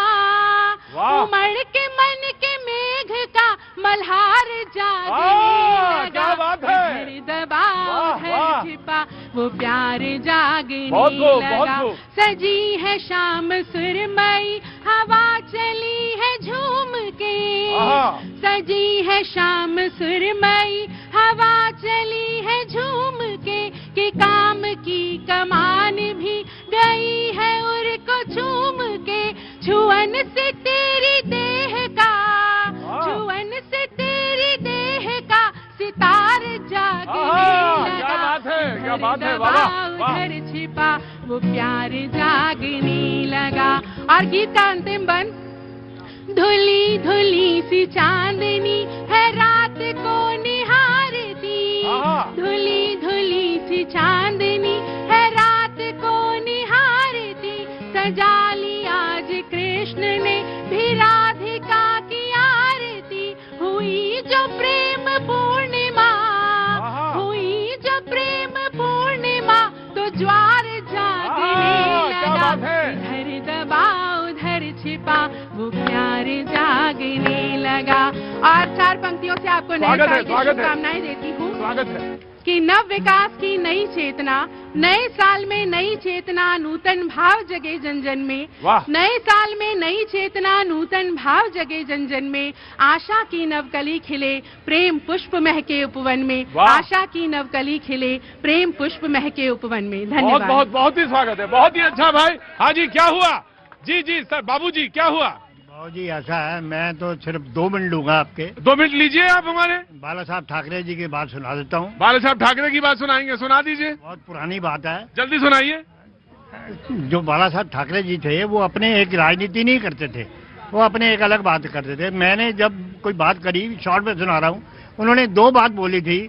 S1: वाह।
S12: उमड़ के मन के मेघ का मल्हार जागने
S1: वाह,
S12: लगा,
S1: क्या बात है।
S12: इधर दबा
S1: वाह,
S12: उधर
S1: वाह।
S12: छिपा वो प्यार जागने
S1: बहुत खूब, बहुत
S12: लगा,
S1: खूब।
S12: सजी है शाम सुरमई, हवा चली है झूम के,
S1: आहा।
S12: सजी है शाम सुरमई, हवा चली है झूम के, कि काम की कमान भी गई है उर को झूम के, छुअन से तेरी देह का, छुअन से तेरी देह का सितार जागने
S1: आहा,
S12: लगा,
S1: क्या बात है, क्या बात है,
S12: इधर
S1: वाह,
S12: दबा
S1: वाह।
S12: उधर छिपा वो प्यार जागने लगा। और गीत का अंतिम बंद, धुली धुली सी चांदनी है रात को निहारती,
S1: आहा।
S12: धुली धुली सी चांदनी है रात को निहारती, सजा ली आज कृष्ण ने भी राधिका की आरती, हुई जो प्रेम पूर्णिमा,
S1: आहा।
S12: हुई जो प्रेम पूर्णिमा तो ज्वार जागने
S1: आहा, क्या
S12: लगा,
S1: बात है।
S12: इधर दबा उधर छिपा वो प्यार जागने लगा। और 4 पंक्तियों से आपको नए
S1: स्वागत है,
S12: साल की
S1: स्वागत है।
S12: शुभकामनाएं देती हूँ
S1: स्वागत है।
S12: कि नव विकास की नई चेतना, नए साल में नई चेतना, नूतन भाव जगे जन जन में,
S1: वाह।
S12: नए साल में नई चेतना, नूतन भाव जगे जन जन में, आशा की नवकली खिले, प्रेम पुष्प महके उपवन में,
S1: वाह।
S12: आशा की नवकली खिले, प्रेम पुष्प महके उपवन में।
S1: बहुत
S12: धन्यवाद।
S1: बहुत बहुत ही स्वागत है, बहुत ही अच्छा भाई। हाँ जी, क्या हुआ? जी जी सर, बाबूजी क्या हुआ?
S5: जी ऐसा है, मैं तो सिर्फ 2 मिनट लूंगा आपके।
S1: 2 मिनट लीजिए आप हमारे।
S5: बाला साहब ठाकरे जी की बात सुना देता हूँ।
S1: बाला साहब ठाकरे की बात सुनाएंगे, सुना दीजिए,
S5: बहुत पुरानी बात है।
S1: जल्दी सुनाइए।
S5: जो बाला साहब ठाकरे जी थे वो अपने एक राजनीति नहीं करते थे, वो अपने एक अलग बात करते थे। मैंने जब कोई बात करी, शॉर्ट में सुना रहा हूँ, उन्होंने 2 बात बोली थी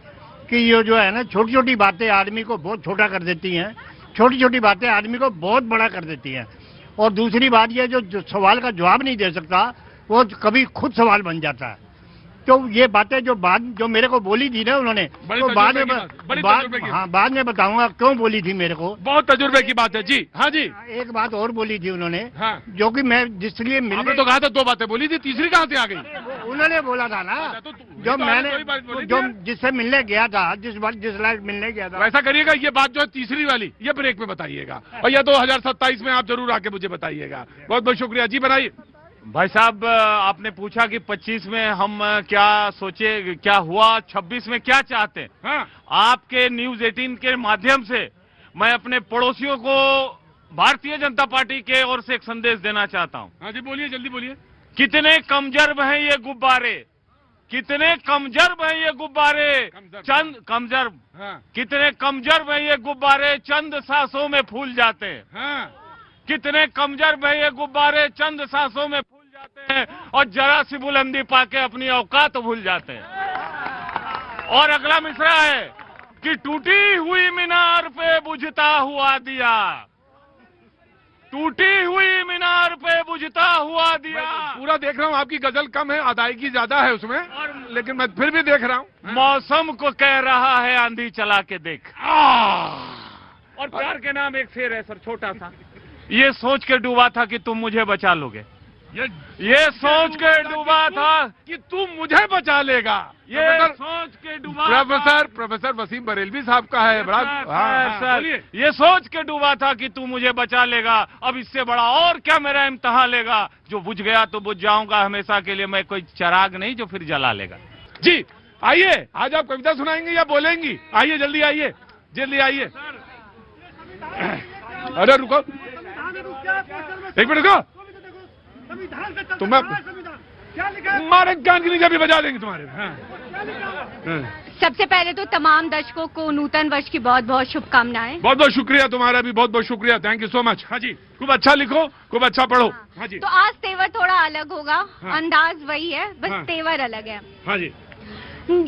S5: कि ये जो है ना, छोटी छोटी बातें आदमी को बहुत छोटा कर देती हैं, छोटी छोटी बातें आदमी को बहुत बड़ा कर देती हैं। और दूसरी बात ये, जो सवाल का जवाब नहीं दे सकता वो कभी खुद सवाल बन जाता है। तो ये बातें जो मेरे को बोली थी ना उन्होंने,
S1: बड़ी
S5: तो बाद में
S1: बड़ी तजुर्बे की।
S5: हाँ बाद में बताऊंगा क्यों बोली थी मेरे को।
S1: बहुत तजुर्बे की बात है जी। हाँ जी,
S5: एक बात और बोली थी उन्होंने,
S1: हाँ।
S5: जो कि मैं जिसलिए
S1: आपने
S5: मिलने
S1: तो कहा था 2 बातें बोली थी, तीसरी कहाँ से आ गई?
S5: उन्होंने बोला था ना,
S1: अच्छा, तो
S5: जो
S1: तो
S5: मैंने
S1: कोई बात बोली
S5: जो
S1: थी।
S5: जिससे मिलने गया था, जिस लायक मिलने गया था।
S1: वैसा करिएगा, ये बात जो है तीसरी वाली, ये ब्रेक में बताइएगा, और या 2027 में आप जरूर आके मुझे बताइएगा। बहुत बहुत शुक्रिया जी। बनाइए
S6: भाई साहब, आपने पूछा कि 25 में हम क्या सोचे, क्या हुआ, 26 में क्या चाहते हैं।
S1: हाँ।
S6: आपके न्यूज 18 के माध्यम से मैं अपने पड़ोसियों को भारतीय जनता पार्टी के ओर से एक संदेश देना चाहता हूं।
S1: हाँ जी, बोलिए, जल्दी बोलिए।
S6: कितने कमजोर हैं ये गुब्बारे, कितने कमजोर हैं ये गुब्बारे, चंद कमजोर,
S1: हाँ।
S6: कितने कमजोर हैं ये गुब्बारे, चंद सांसों में फूल जाते हैं।
S1: हाँ।
S6: कितने कमजोर हैं ये गुब्बारे, चंद सांसों में फूल जाते हैं और जरा सी बुलंदी पाके अपनी औकात भूल जाते हैं। और अगला मिसरा है कि टूटी हुई मीनार पे बुझता हुआ दिया, टूटी हुई मीनार पे बुझता हुआ दिया।
S1: पूरा देख रहा हूँ, आपकी गजल कम है, अदायगी ज्यादा है उसमें, लेकिन मैं फिर भी देख रहा हूँ।
S6: मौसम को कह रहा है आंधी चला के देख। और प्यार के नाम एक शेर है सर, छोटा सा। ये सोच के डूबा था कि तुम मुझे बचा लोगे, ये सोच के डूबा था
S1: कि तुम मुझे बचा लेगा,
S6: ये सोच के डूबा
S1: प्रोफेसर वसीम बरेलवी साहब का है। बड़ा
S6: सर, ये सोच के डूबा था कि तू मुझे बचा लेगा, अब इससे बड़ा और क्या मेरा इम्तिहान लेगा। जो बुझ गया तो बुझ जाऊंगा हमेशा के लिए, मैं कोई चिराग नहीं जो फिर जला लेगा।
S1: जी आइए, आज आप कविता सुनाएंगे या बोलेंगी? आइए, जल्दी आइए, जल्दी आइए। अरे रुको, एक मिनट रुको, तुम्हें मारे कान के नीचे भी बजा देंगे तुम्हारे।
S3: सबसे पहले तो तमाम दर्शकों को नूतन वर्ष की बहुत बहुत शुभकामनाएं।
S1: बहुत बहुत शुक्रिया, तुम्हारा भी बहुत बहुत शुक्रिया, थैंक यू सो मच। हाँ जी, खूब अच्छा लिखो, खूब अच्छा पढ़ो। हाँ जी,
S3: तो आज तेवर थोड़ा अलग होगा। हाँ। अंदाज वही है, बस
S1: हाँ।
S3: तेवर अलग है।
S1: हाँ जी।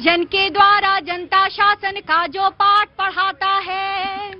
S3: जन के द्वारा जनता शासन का जो पाठ पढ़ाता है,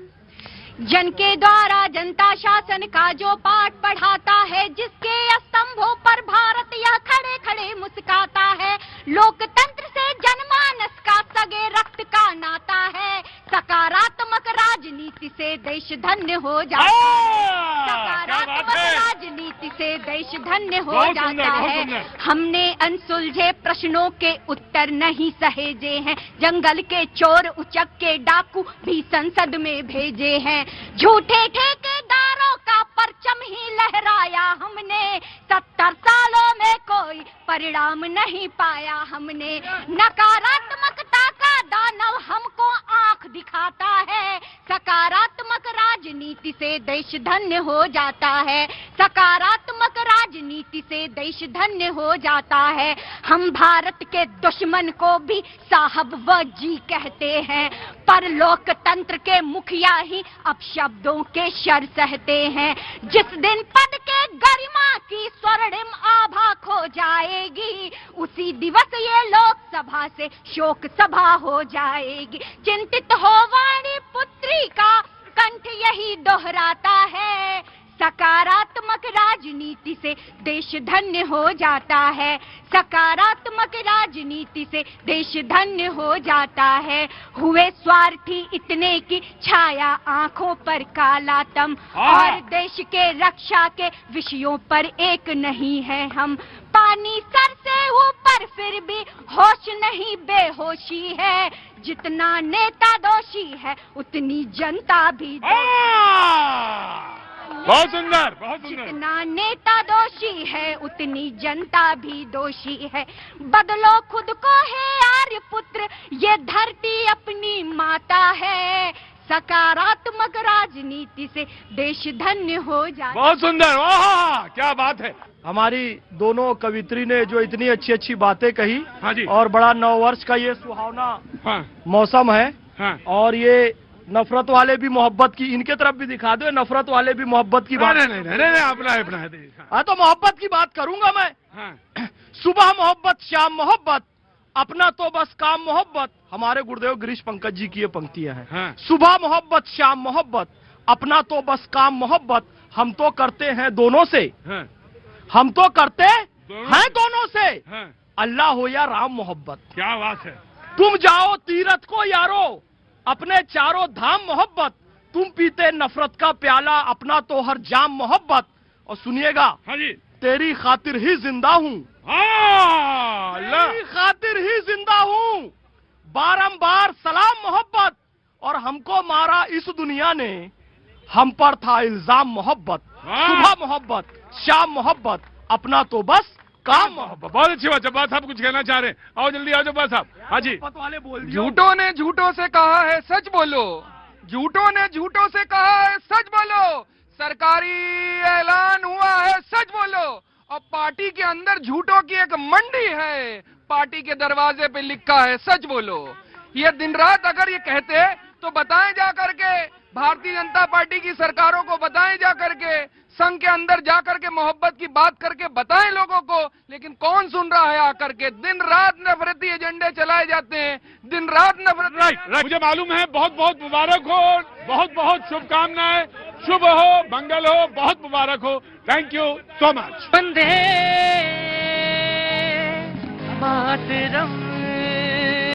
S3: जन के द्वारा जनता शासन का जो पाठ पढ़ाता है, जिसके स्तंभों पर भारत यह खड़े खड़े मुस्काता है, लोकतंत्र से जनमानस का सगे रक्त का नाता है, सकारात्मक राजनीति से देश धन्य हो जाता है, सकारात्मक राजनीति से देश धन्य हो जाता है। हमने अनसुलझे प्रश्नों के उत्तर नहीं सहेजे हैं, जंगल के चोर उचक के डाकू भी संसद में भेजे हैं, झूठे ठेकेदारों का परचम ही लहराया हमने, 70 सालों में कोई परिणाम नहीं पाया हमने, नकारात्मकता का दानव हमको आंख दिखाता है, सकारात्मक राजनीति से देश धन्य हो जाता है, सकारात्मक राजनीति से देश धन्य हो जाता है। हम भारत के दुश्मन को भी साहब व जी कहते हैं, पर लोकतंत्र के मुखिया ही अपशब्दों के शर सहते हैं, जिस दिन पद के गरिमा की स्वर्णिम आभा खो जाएगी, उसी दिवस ये लोकसभा से शोक सभा हो जाएगी। चिंतित हो वाणी पुत्री का कंठ यही दोहराता है, सकारात्मक राजनीति से देश धन्य हो जाता है, सकारात्मक राजनीति से देश धन्य हो जाता है। हुए स्वार्थी इतने की छाया आंखों पर कालातम, और देश के रक्षा के विषयों पर एक नहीं है हम, पानी सर से ऊपर फिर भी होश नहीं बेहोशी है, जितना नेता दोषी है उतनी जनता भी
S1: बहुत सुंदर, बहुत सुंदर।
S3: जितना नेता दोषी है उतनी जनता भी दोषी है, बदलो खुद को है आर्यपुत्र, ये धरती अपनी माता है, सकारात्मक राजनीति से देश धन्य हो जाए।
S1: बहुत सुंदर, वाह क्या बात है।
S7: हमारी दोनों कवित्री ने जो इतनी अच्छी अच्छी बातें कही।
S1: हाँ जी।
S7: और बड़ा नववर्ष का ये सुहावना
S1: हाँ।
S7: मौसम है।
S1: हाँ।
S7: और ये नफरत वाले भी मोहब्बत की, इनके तरफ भी दिखा दो, नफरत वाले भी मोहब्बत की बात।
S1: नहीं, अपना
S7: हाँ, तो मोहब्बत की बात करूंगा मैं।
S1: हाँ।
S7: सुबह मोहब्बत, शाम मोहब्बत, अपना तो बस काम मोहब्बत। हमारे गुरुदेव गिरीश पंकज जी की ये पंक्तियां हैं।
S1: हाँ।
S7: सुबह मोहब्बत, शाम मोहब्बत, अपना तो बस काम मोहब्बत, हम तो करते हैं दोनों से।
S1: हाँ।
S7: हम तो करते हैं दोनों से।
S1: हाँ।
S7: अल्लाह हो या राम मोहब्बत।
S1: क्या बात है।
S7: तुम जाओ तीरथ को यारो, अपने चारों धाम मोहब्बत, तुम पीते नफरत का प्याला, अपना तो हर जाम मोहब्बत। और सुनिएगा।
S1: हाँ जी।
S7: तेरी खातिर ही जिंदा हूँ, तेरी खातिर ही जिंदा हूँ, बारंबार सलाम मोहब्बत। और हमको मारा इस दुनिया ने, हम पर था इल्जाम मोहब्बत। सुबह मोहब्बत, शाम मोहब्बत, अपना तो बस काम मोहब्बत।
S1: बहुत अच्छी बात। जब्बार साहब कुछ कहना चाह रहे हैं, आओ जल्दी आओ जब्बार साहब। हाँ जी।
S7: वाले बोल दियो।
S10: झूठों ने झूठों से कहा है सच बोलो, झूठों ने झूठों से कहा है सच बोलो, सरकारी ऐलान हुआ है सच बोलो, और पार्टी के अंदर झूठों की एक मंडी है, पार्टी के दरवाजे पे लिखा है सच बोलो। ये दिन रात अगर ये कहते तो बताएं जा करके, भारतीय जनता पार्टी की सरकारों को बताएं जा करके, संघ के अंदर जाकर के मोहब्बत की बात करके बताएं लोगों को, लेकिन कौन सुन रहा है आकर के? दिन रात नफरती एजेंडे चलाए जाते हैं, दिन रात नफरत।
S1: राइट, मुझे मालूम है, बहुत बहुत मुबारक हो, बहुत बहुत शुभकामनाएं, शुभ हो, मंगल हो, बहुत मुबारक हो। Thank you so much.
S13: Vande Mataram.